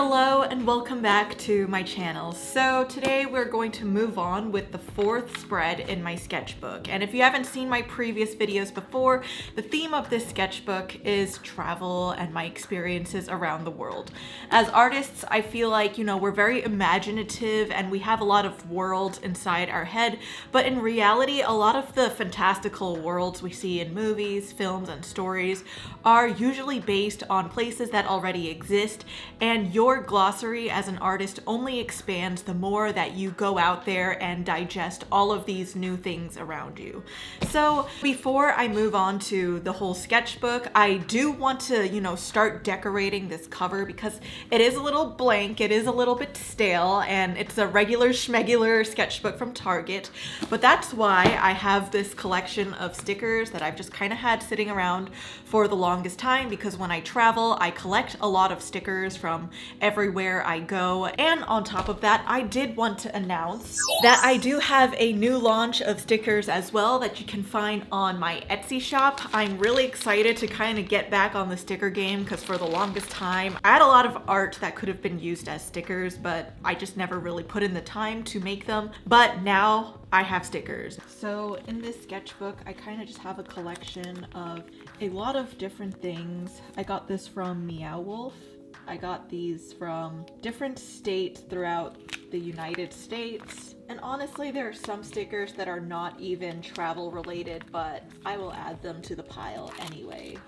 Hello and welcome back to my channel. So today we're going to move on with the fourth spread in my sketchbook. And if you haven't seen my previous videos before, the theme of this sketchbook is travel and my experiences around the world. As artists, I feel like, we're very imaginative and we have a lot of worlds inside our head, but in reality, a lot of the fantastical worlds we see in movies, films, and stories are usually based on places that already exist, and your glossary as an artist only expands the more that you go out there and digest all of these new things around you. So before I move on to the whole sketchbook, I do want to, start decorating this cover because it is a little blank, it is a little bit stale, and it's a regular schmegular sketchbook from Target. But that's why I have this collection of stickers that I've just kind of had sitting around for the longest time, because when I travel, I collect a lot of stickers from everywhere I go. And on top of that, I did want to announce that I do have a new launch of stickers as well that you can find on my Etsy shop. I'm really excited to kind of get back on the sticker game because for the longest time, I had a lot of art that could have been used as stickers, but I just never really put in the time to make them. But now I have stickers. So in this sketchbook, I kind of just have a collection of a lot of different things. I got this from Meow Wolf. I got these from different states throughout the United States. And honestly, there are some stickers that are not even travel related, but I will add them to the pile anyway.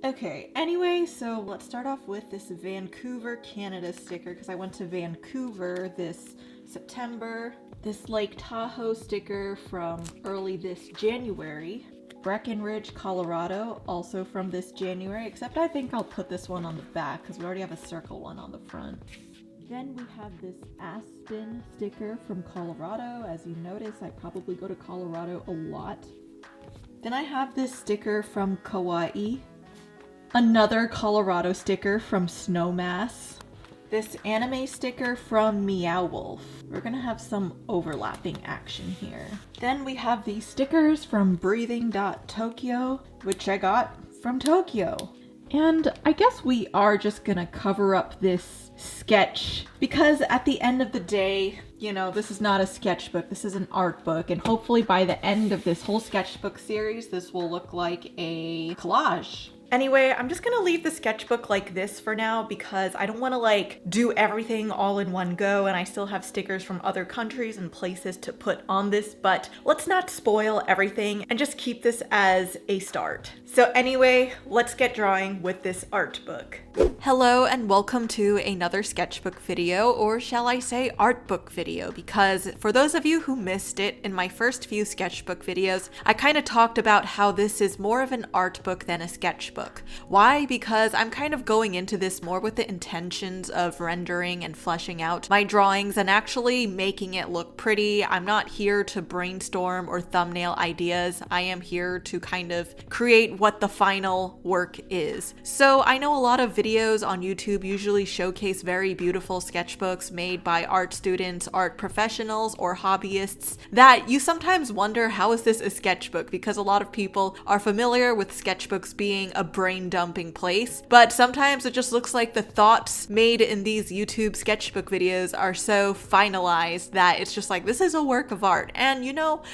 Okay, anyway, so let's start off with this Vancouver, Canada sticker because I went to Vancouver this September. This Lake Tahoe sticker from early this January. Breckenridge, Colorado, also from this January, except I think I'll put this one on the back because we already have a circle one on the front. Then we have this Aspen sticker from Colorado. As you notice, I probably go to Colorado a lot. Then I have this sticker from Kauai. Another Colorado sticker from Snowmass. This anime sticker from Meow Wolf. We're gonna have some overlapping action here. Then we have these stickers from Breathing.Tokyo, which I got from Tokyo. And I guess we are just gonna cover up this sketch because at the end of the day, this is not a sketchbook, this is an art book, and hopefully by the end of this whole sketchbook series, this will look like a collage. Anyway, I'm just gonna leave the sketchbook like this for now because I don't want to do everything all in one go, and I still have stickers from other countries and places to put on this, but let's not spoil everything and just keep this as a start. So anyway, let's get drawing with this art book. Hello and welcome to another sketchbook video, or shall I say art book video, because for those of you who missed it, in my first few sketchbook videos, I kind of talked about how this is more of an art book than a sketchbook. Why? Because I'm kind of going into this more with the intentions of rendering and fleshing out my drawings and actually making it look pretty. I'm not here to brainstorm or thumbnail ideas. I am here to kind of create what the final work is. So I know a lot of videos on YouTube usually showcase very beautiful sketchbooks made by art students, art professionals, or hobbyists that you sometimes wonder, how is this a sketchbook? Because a lot of people are familiar with sketchbooks being a brain dumping place, but sometimes it just looks like the thoughts made in these YouTube sketchbook videos are so finalized that it's just like, this is a work of art. And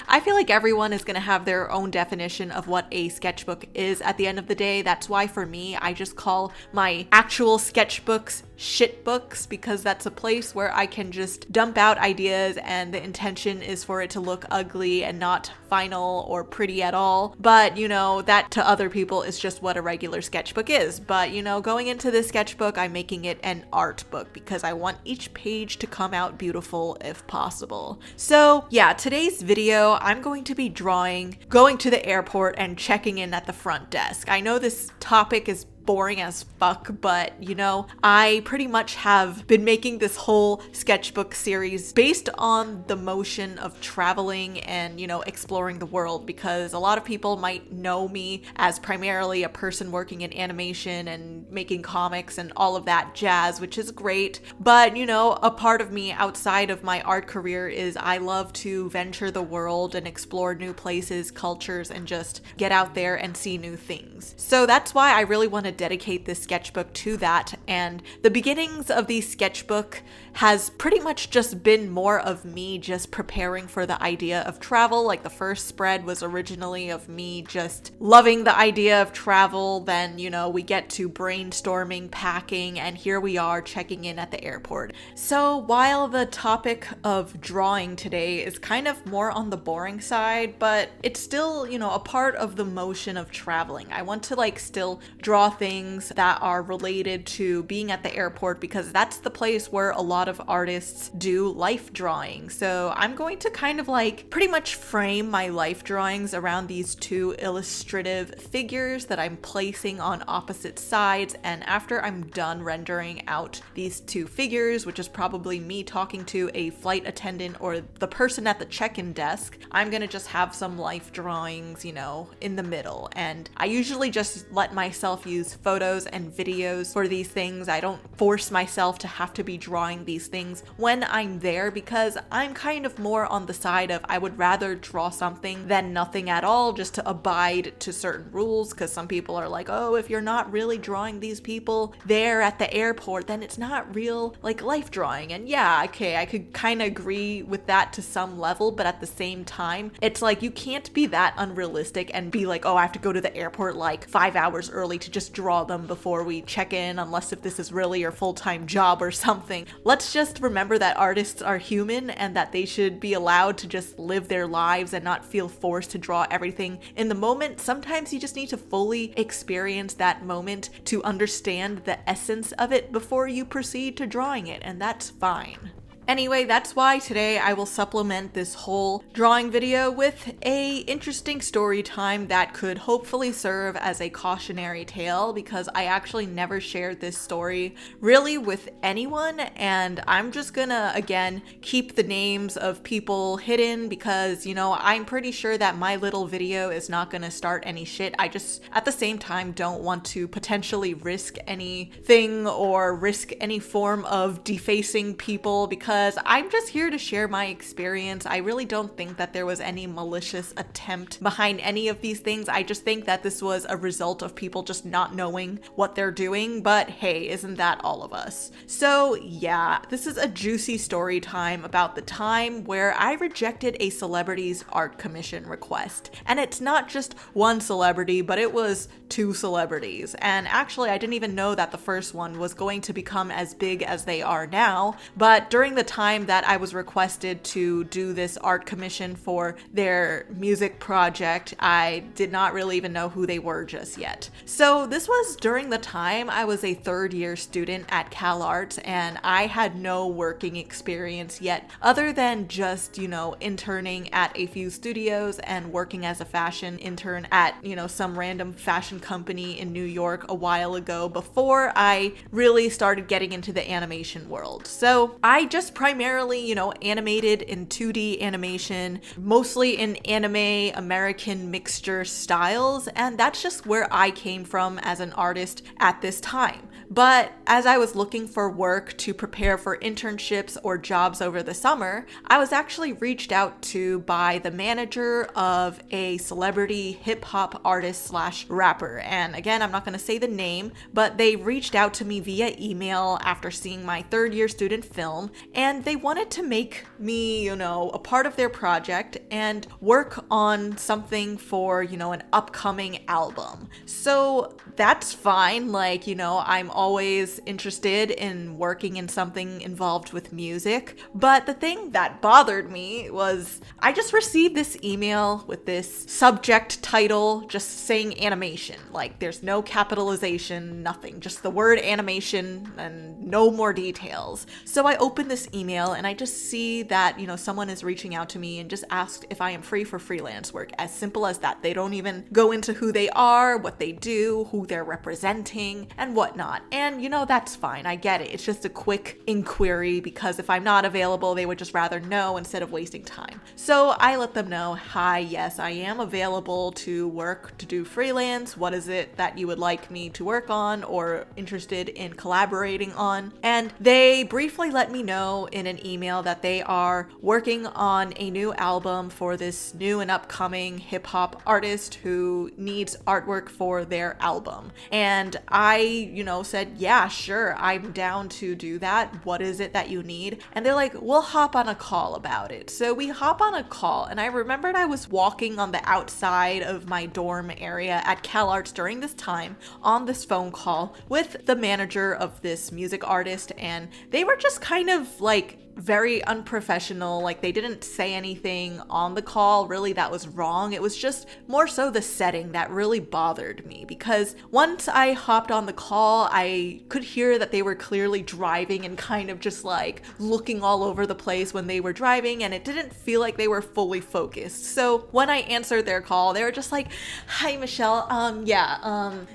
I feel like everyone is going to have their own definition of what a sketchbook is at the end of the day. That's why for me, I just call my actual sketchbooks shit books, because that's a place where I can just dump out ideas and the intention is for it to look ugly and not final or pretty at all. But that to other people is just what a regular sketchbook is. But going into this sketchbook, I'm making it an art book because I want each page to come out beautiful if possible. So yeah, today's video, I'm going to be going to the airport and checking in at the front desk. I know this topic is boring as fuck, but you know, I pretty much have been making this whole sketchbook series based on the motion of traveling and, you know, exploring the world, because a lot of people might know me as primarily a person working in animation and making comics and all of that jazz, which is great. But, you know, a part of me outside of my art career is I love to venture the world and explore new places, cultures, and just get out there and see new things. So that's why I really want to dedicate this sketchbook to that. And the beginnings of the sketchbook has pretty much just been more of me just preparing for the idea of travel. Like the first spread was originally of me just loving the idea of travel. Then, you know, we get to brainstorming, packing, and here we are checking in at the airport. So while the topic of drawing today is kind of more on the boring side, but it's still, you know, a part of the motion of traveling. I want to like still draw things that are related to being at the airport, because that's the place where a lot of artists do life drawing. So I'm going to kind of like pretty much frame my life drawings around these two illustrative figures that I'm placing on opposite sides. And after I'm done rendering out these two figures, which is probably me talking to a flight attendant or the person at the check-in desk, I'm gonna just have some life drawings, you know, in the middle. And I usually just let myself use photos and videos for these things. I don't force myself to have to be drawing these things when I'm there, because I'm kind of more on the side of I would rather draw something than nothing at all, just to abide to certain rules. Because some people are like, oh, if you're not really drawing these people there at the airport, then it's not real like life drawing. And yeah, okay, I could kind of agree with that to some level, but at the same time, it's like you can't be that unrealistic and be like, oh, I have to go to the airport like 5 hours early to just draw them before we check in, unless if this is really your full-time job or something. Let's just remember that artists are human and that they should be allowed to just live their lives and not feel forced to draw everything in the moment. Sometimes you just need to fully experience that moment to understand the essence of it before you proceed to drawing it, and that's fine. Anyway, that's why today I will supplement this whole drawing video with a interesting story time that could hopefully serve as a cautionary tale, because I actually never shared this story really with anyone, and I'm just gonna, again, keep the names of people hidden because, you know, I'm pretty sure that my little video is not gonna start any shit. I just, at the same time, don't want to potentially risk anything or risk any form of defacing people, because I'm just here to share my experience. I really don't think that there was any malicious attempt behind any of these things. I just think that this was a result of people just not knowing what they're doing, but hey, isn't that all of us? So yeah, this is a juicy story time about the time where I rejected a celebrity's art commission request. And it's not just one celebrity, but it was two celebrities. And actually, I didn't even know that the first one was going to become as big as they are now, but during the time that I was requested to do this art commission for their music project, I did not really even know who they were just yet. So this was during the time I was a third-year student at CalArts, and I had no working experience yet other than just, you know, interning at a few studios and working as a fashion intern at, you know, some random fashion company in New York a while ago before I really started getting into the animation world. So I just primarily, you know, animated in 2D animation, mostly in anime American mixture styles, and that's just where I came from as an artist at this time. But as I was looking for work to prepare for internships or jobs over the summer, I was actually reached out to by the manager of a celebrity hip-hop artist slash rapper. And again, I'm not going to say the name, but they reached out to me via email after seeing my third-year student film, and they wanted to make me, you know, a part of their project and work on something for, you know, an upcoming album. So that's fine. Like, you know, I'm always interested in working in something involved with music. But the thing that bothered me was I just received this email with this subject title just saying animation. Like there's no capitalization, nothing, just the word animation and no more details. So I opened this email and I just see that, someone is reaching out to me and just asked if I am free for freelance work. As simple as that. They don't even go into who they are, what they do, who they're representing, and whatnot. And that's fine. I get it. It's just a quick inquiry because if I'm not available, they would just rather know instead of wasting time. So I let them know, hi, yes, I am available to work, to do freelance. What is it that you would like me to work on or interested in collaborating on? And they briefly let me know in an email that they are working on a new album for this new and upcoming hip hop artist who needs artwork for their album. And I, said, yeah, sure, I'm down to do that. What is it that you need? And they're like, we'll hop on a call about it. So we hop on a call, and I remembered I was walking on the outside of my dorm area at CalArts during this time on this phone call with the manager of this music artist, and they were just kind of like very unprofessional. Like they didn't say anything on the call really that was wrong. It was just more so the setting that really bothered me, because once I hopped on the call, I could hear that they were clearly driving and kind of just like looking all over the place when they were driving, and it didn't feel like they were fully focused. So when I answered their call, they were just like, hi Michelle,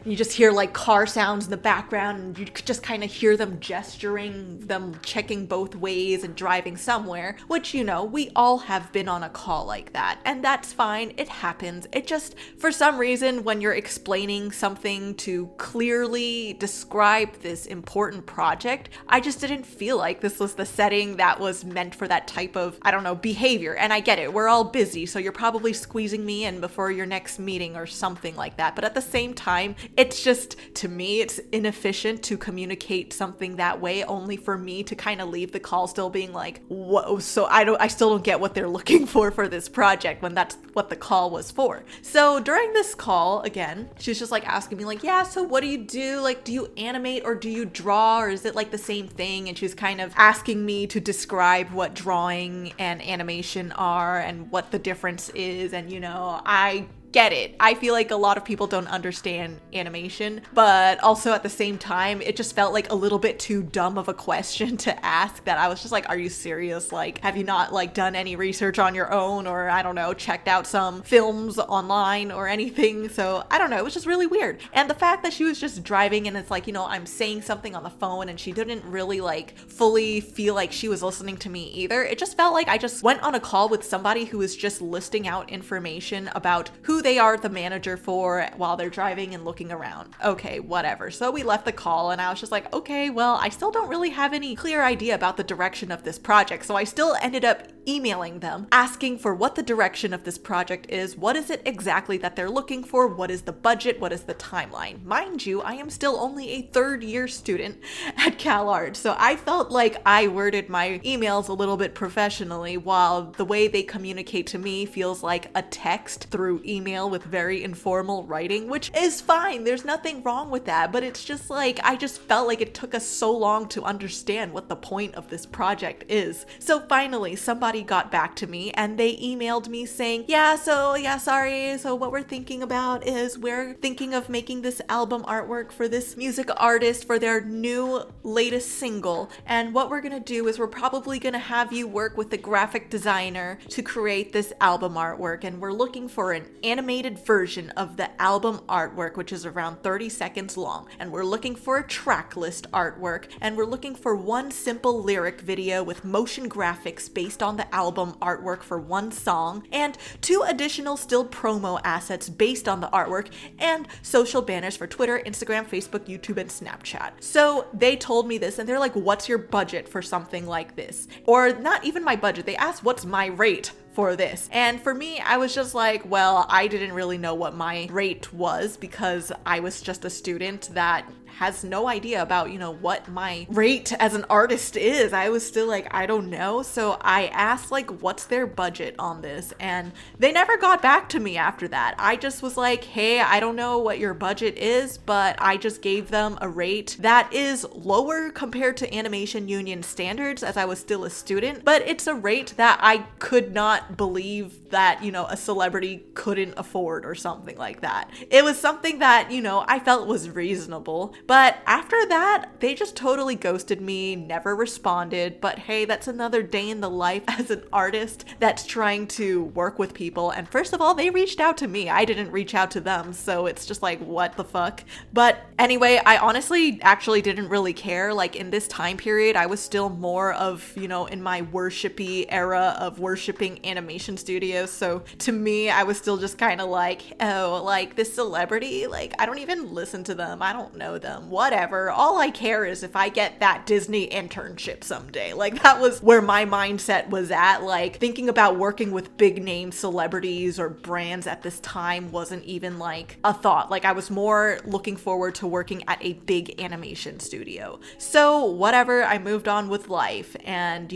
you just hear like car sounds in the background, and you could just kind of hear them gesturing, them checking both ways and driving somewhere, which, we all have been on a call like that, and that's fine. It happens. It just, for some reason, when you're explaining something to clearly describe this important project, I just didn't feel like this was the setting that was meant for that type of, behavior. And I get it. We're all busy, so you're probably squeezing me in before your next meeting or something like that. But at the same time, it's just, to me, it's inefficient to communicate something that way, only for me to kind of leave the call still being like, whoa, so I still don't get what they're looking for this project when that's what the call was for. So during this call, again, she's just like asking me like, yeah, so what do you do? Like, do you animate or do you draw, or is it like the same thing? And she's kind of asking me to describe what drawing and animation are and what the difference is. And I get it. I feel like a lot of people don't understand animation, but also at the same time, it just felt like a little bit too dumb of a question to ask, that I was just like, are you serious? Like, have you not like done any research on your own, or checked out some films online or anything? So I don't know, it was just really weird. And the fact that she was just driving and it's like, I'm saying something on the phone and she didn't really like fully feel like she was listening to me either. It just felt like I just went on a call with somebody who was just listing out information about who they are the manager for while they're driving and looking around. Okay, whatever. So we left the call and I was just like, okay, well, I still don't really have any clear idea about the direction of this project. So I still ended up emailing them, asking for what the direction of this project is, what is it exactly that they're looking for, what is the budget, what is the timeline. Mind you, I am still only a third year student at CalArts, so I felt like I worded my emails a little bit professionally, while the way they communicate to me feels like a text through email with very informal writing, which is fine. There's nothing wrong with that, but it's just like, I just felt like it took us so long to understand what the point of this project is. So finally, somebody got back to me and they emailed me saying, sorry. So what we're thinking about is we're thinking of making this album artwork for this music artist for their new latest single. And what we're going to do is we're probably going to have you work with the graphic designer to create this album artwork. And we're looking for an animated version of the album artwork, which is around 30 seconds long. And we're looking for a track list artwork. And we're looking for one simple lyric video with motion graphics based on the album artwork for one song, and 2 additional still promo assets based on the artwork, and social banners for Twitter, Instagram, Facebook, YouTube, and Snapchat. So they told me this and they're like, what's your budget for something like this? Or not even my budget. They asked, what's my rate for this. And for me, I was just like, well, I didn't really know what my rate was because I was just a student that has no idea about, what my rate as an artist is. I was still like, I don't know. So I asked like, what's their budget on this? And they never got back to me after that. I just was like, hey, I don't know what your budget is, but I just gave them a rate that is lower compared to animation union standards as I was still a student, but it's a rate that I could not believe that, a celebrity couldn't afford or something like that. It was something that, I felt was reasonable. But after that, they just totally ghosted me, never responded. But hey, that's another day in the life as an artist that's trying to work with people. And first of all, they reached out to me. I didn't reach out to them. So it's just like, what the fuck? But anyway, I honestly actually didn't really care. Like in this time period, I was still more of, in my worshipy era of worshiping animation studios. So to me, I was still just kind of like, oh, like this celebrity, like I don't even listen to them. I don't know them. Whatever. All I care is if I get that Disney internship someday. Like that was where my mindset was at. Like thinking about working with big name celebrities or brands at this time wasn't even like a thought. Like I was more looking forward to working at a big animation studio. So whatever, I moved on with life and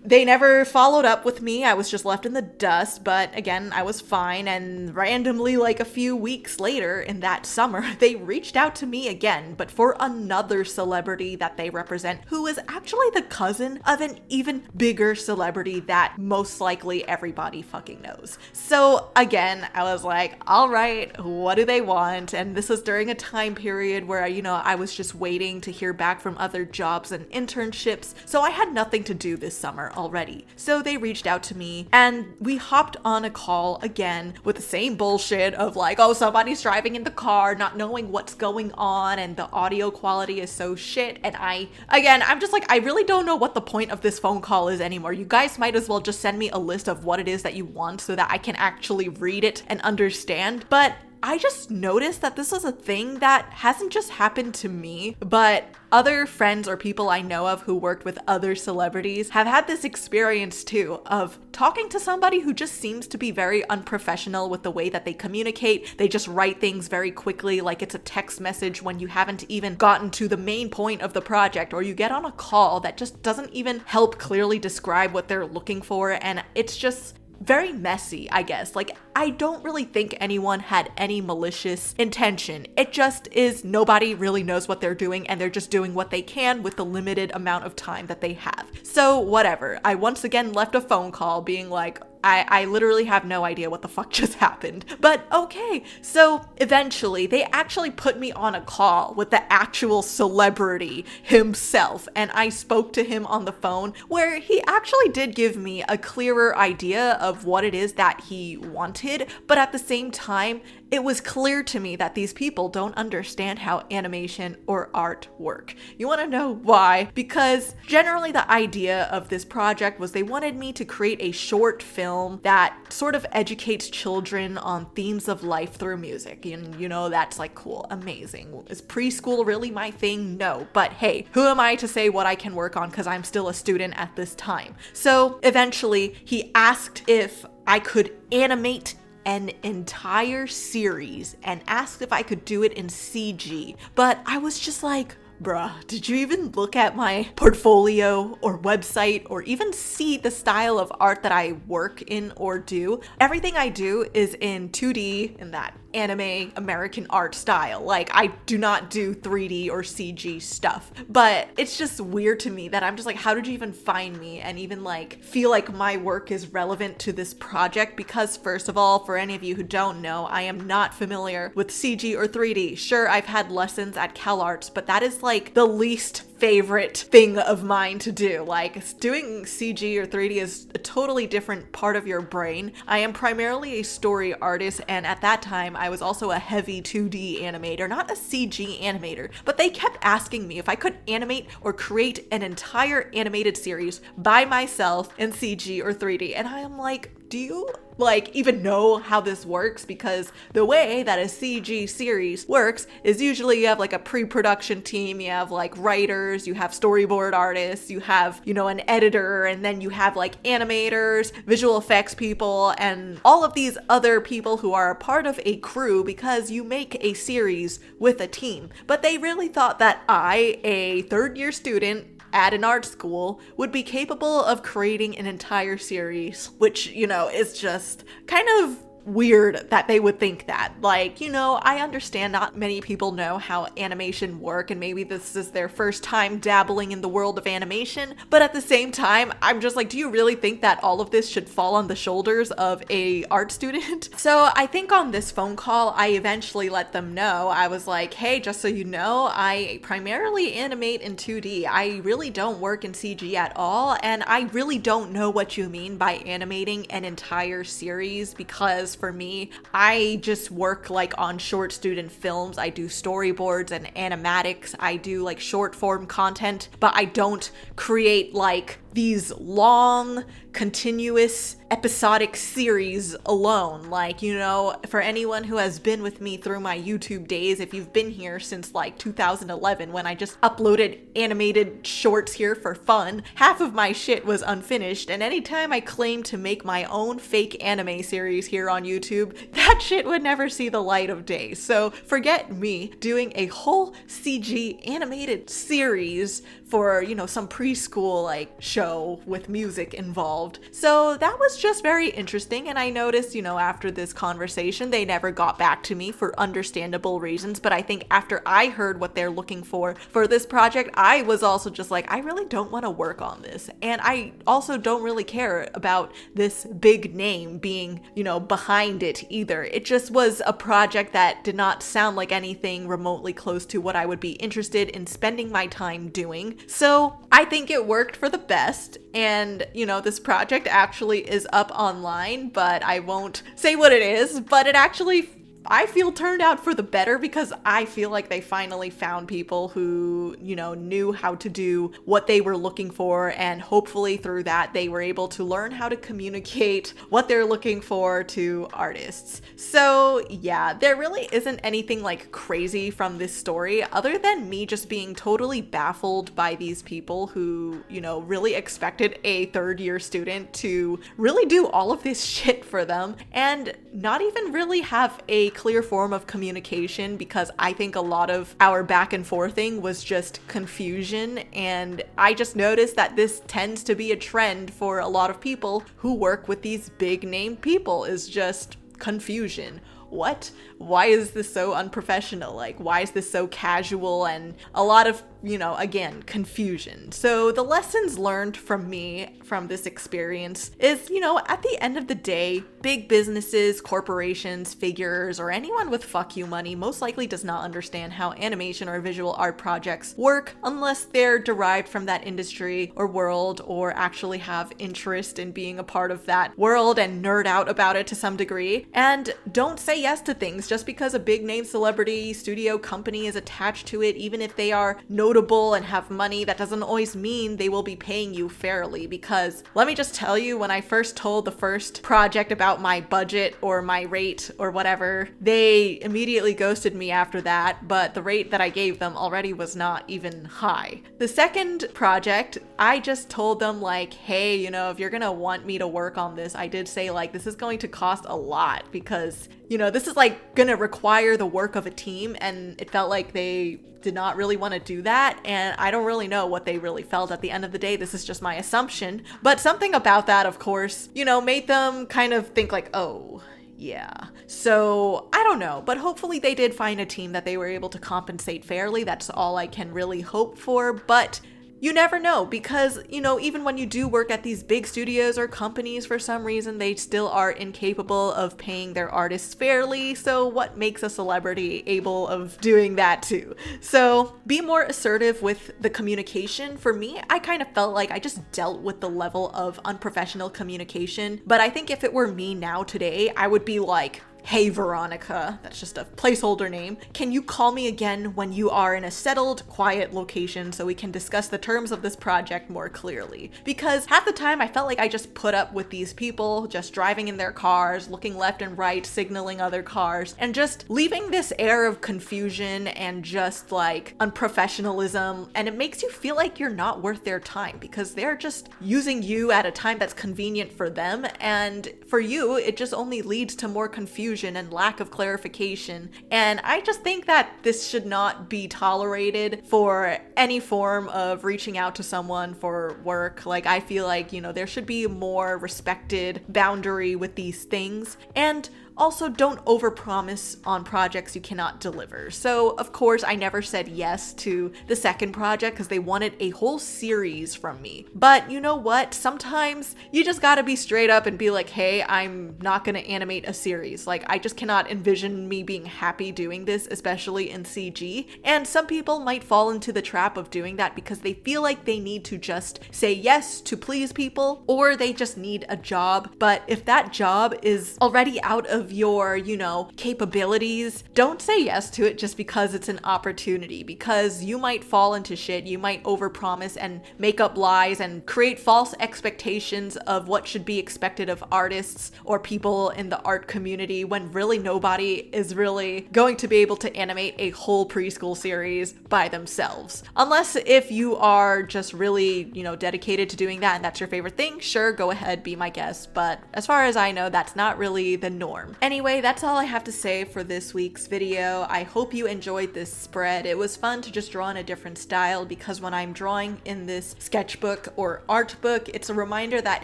they never followed up with me. I was just left in the dust, but again, I was fine. And randomly, like a few weeks later in that summer, they reached out to me again, but for another celebrity that they represent who is actually the cousin of an even bigger celebrity that most likely everybody fucking knows. So again, I was like, all right, what do they want? And this was during a time period where, I was just waiting to hear back from other jobs and internships. So I had nothing to do this summer already. So they reached out to me and we hopped on a call again with the same bullshit of like, oh, somebody's driving in the car, not knowing what's going on and the audio quality is so shit. And I'm just like, I really don't know what the point of this phone call is anymore. You guys might as well just send me a list of what it is that you want so that I can actually read it and understand. But I just noticed that this is a thing that hasn't just happened to me, but other friends or people I know of who worked with other celebrities have had this experience too of talking to somebody who just seems to be very unprofessional with the way that they communicate. They just write things very quickly, like it's a text message when you haven't even gotten to the main point of the project, or you get on a call that just doesn't even help clearly describe what they're looking for. And it's just very messy, I guess. Like, I don't really think anyone had any malicious intention. It just is nobody really knows what they're doing and they're just doing what they can with the limited amount of time that they have. So whatever. I once again left a phone call being like, I literally have no idea what the fuck just happened. But okay, so eventually they actually put me on a call with the actual celebrity himself, and I spoke to him on the phone where he actually did give me a clearer idea of what it is that he wanted, but at the same time, it was clear to me that these people don't understand how animation or art work. You want to know why? Because generally the idea of this project was they wanted me to create a short film that sort of educates children on themes of life through music. And that's like cool, amazing. Is preschool really my thing? No, but hey, who am I to say what I can work on because I'm still a student at this time? So eventually he asked if I could animate an entire series and asked if I could do it in CG. But I was just like, bruh, did you even look at my portfolio or website or even see the style of art that I work in or do? Everything I do is in 2D, in that anime American art style. Like, I do not do 3D or CG stuff. But it's just weird to me that I'm just like, how did you even find me and even like feel like my work is relevant to this project? Because first of all, for any of you who don't know, I am not familiar with CG or 3D. Sure, I've had lessons at CalArts, but that is like the least favorite thing of mine to do. Like, doing CG or 3D is a totally different part of your brain. I am primarily a story artist, and at that time I was also a heavy 2D animator, not a CG animator, but they kept asking me if I could animate or create an entire animated series by myself in CG or 3D, and I am like, do you like even know how this works? Because the way that a CG series works is usually you have like a pre-production team, you have like writers illustrators, you have storyboard artists, you have, you know, an editor, and then you have like animators, visual effects people, and all of these other people who are a part of a crew because you make a series with a team. But they really thought that I, a third-year student at an art school, would be capable of creating an entire series, which, you know, is just kind of weird that they would think that. Like, you know, I understand not many people know how animation work, and maybe this is their first time dabbling in the world of animation, but at the same time, I'm just like, do you really think that all of this should fall on the shoulders of a art student? So I think on this phone call, I eventually let them know. I was like, hey, just so you know, I primarily animate in 2D. I really don't work in CG at all, and I really don't know what you mean by animating an entire series, because for me, I just work like on short student films. I do storyboards and animatics. I do like short form content, but I don't create like these long, continuous, episodic series alone. Like, you know, for anyone who has been with me through my YouTube days, if you've been here since like 2011 when I just uploaded animated shorts here for fun, half of my shit was unfinished, and anytime I claimed to make my own fake anime series here on YouTube, that shit would never see the light of day. So forget me doing a whole CG animated series for, you know, some preschool like show with music involved. So that was just very interesting, and I noticed, you know, after this conversation, they never got back to me for understandable reasons, but I think after I heard what they're looking for this project, I was also just like, I really don't want to work on this, and I also don't really care about this big name being, you know, behind it either. It just was a project that did not sound like anything remotely close to what I would be interested in spending my time doing. So I think it worked for the best, and, you know, this project actually is up online, but I won't say what it is, but it actually, I feel, turned out for the better, because I feel like they finally found people who, you know, knew how to do what they were looking for, and hopefully through that they were able to learn how to communicate what they're looking for to artists. So yeah, there really isn't anything like crazy from this story other than me just being totally baffled by these people who, you know, really expected a third-year student to really do all of this shit for them and not even really have a clear form of communication, because I think a lot of our back and forthing was just confusion, and I just noticed that this tends to be a trend for a lot of people who work with these big name people, is just confusion. What? Why is this so unprofessional? Like, why is this so casual? And a lot of, you know, again, confusion. So the lessons learned from me from this experience is, you know, at the end of the day, big businesses, corporations, figures, or anyone with fuck you money most likely does not understand how animation or visual art projects work unless they're derived from that industry or world, or actually have interest in being a part of that world and nerd out about it to some degree. And don't say yes to things just because a big name celebrity studio company is attached to it. Even if they are notable and have money, that doesn't always mean they will be paying you fairly, because let me just tell you, when I first told the first project about my budget or my rate or whatever, they immediately ghosted me after that, but the rate that I gave them already was not even high. The second project, I just told them like, hey, you know, if you're gonna want me to work on this, I did say like, this is going to cost a lot, because, you know, this is like gonna require the work of a team, and it felt like they did not really want to do that, and I don't really know what they really felt at the end of the day. This is just my assumption, but something about that, of course, you know, made them kind of think like, oh yeah. So I don't know, but hopefully they did find a team that they were able to compensate fairly. That's all I can really hope for, but you never know, because, you know, even when you do work at these big studios or companies, for some reason, they still are incapable of paying their artists fairly. So what makes a celebrity able of doing that too? So be more assertive with the communication. For me, I kind of felt like I just dealt with the level of unprofessional communication. But I think if it were me now today, I would be like, "Hey Veronica," that's just a placeholder name, "can you call me again when you are in a settled, quiet location so we can discuss the terms of this project more clearly?" Because half the time I felt like I just put up with these people just driving in their cars, looking left and right, signaling other cars, and just leaving this air of confusion and just like unprofessionalism, and it makes you feel like you're not worth their time because they're just using you at a time that's convenient for them, and for you it just only leads to more confusion and lack of clarification. And I just think that this should not be tolerated for any form of reaching out to someone for work. Like, I feel like, you know, there should be more respected boundary with these things. And also, don't overpromise on projects you cannot deliver. So, of course, I never said yes to the second project because they wanted a whole series from me. But you know what? Sometimes you just gotta be straight up and be like, hey, I'm not gonna animate a series. Like, I just cannot envision me being happy doing this, especially in CG. And some people might fall into the trap of doing that because they feel like they need to just say yes to please people, or they just need a job. But if that job is already out of your, you know, capabilities, don't say yes to it just because it's an opportunity, because you might fall into shit, you might overpromise and make up lies and create false expectations of what should be expected of artists or people in the art community when really nobody is really going to be able to animate a whole preschool series by themselves. Unless if you are just really, you know, dedicated to doing that and that's your favorite thing, sure, go ahead, be my guest. But as far as I know, that's not really the norm. Anyway, that's all I have to say for this week's video. I hope you enjoyed this spread. It was fun to just draw in a different style because when I'm drawing in this sketchbook or art book, it's a reminder that,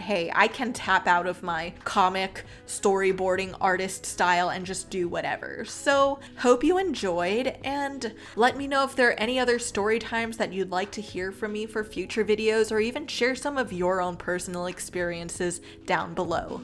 hey, I can tap out of my comic storyboarding artist style and just do whatever. So hope you enjoyed, and let me know if there are any other story times that you'd like to hear from me for future videos, or even share some of your own personal experiences down below.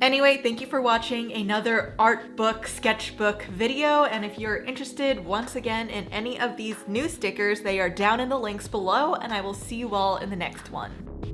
Anyway, thank you for watching another art book sketchbook video, and if you're interested once again in any of these new stickers, they are down in the links below, and I will see you all in the next one.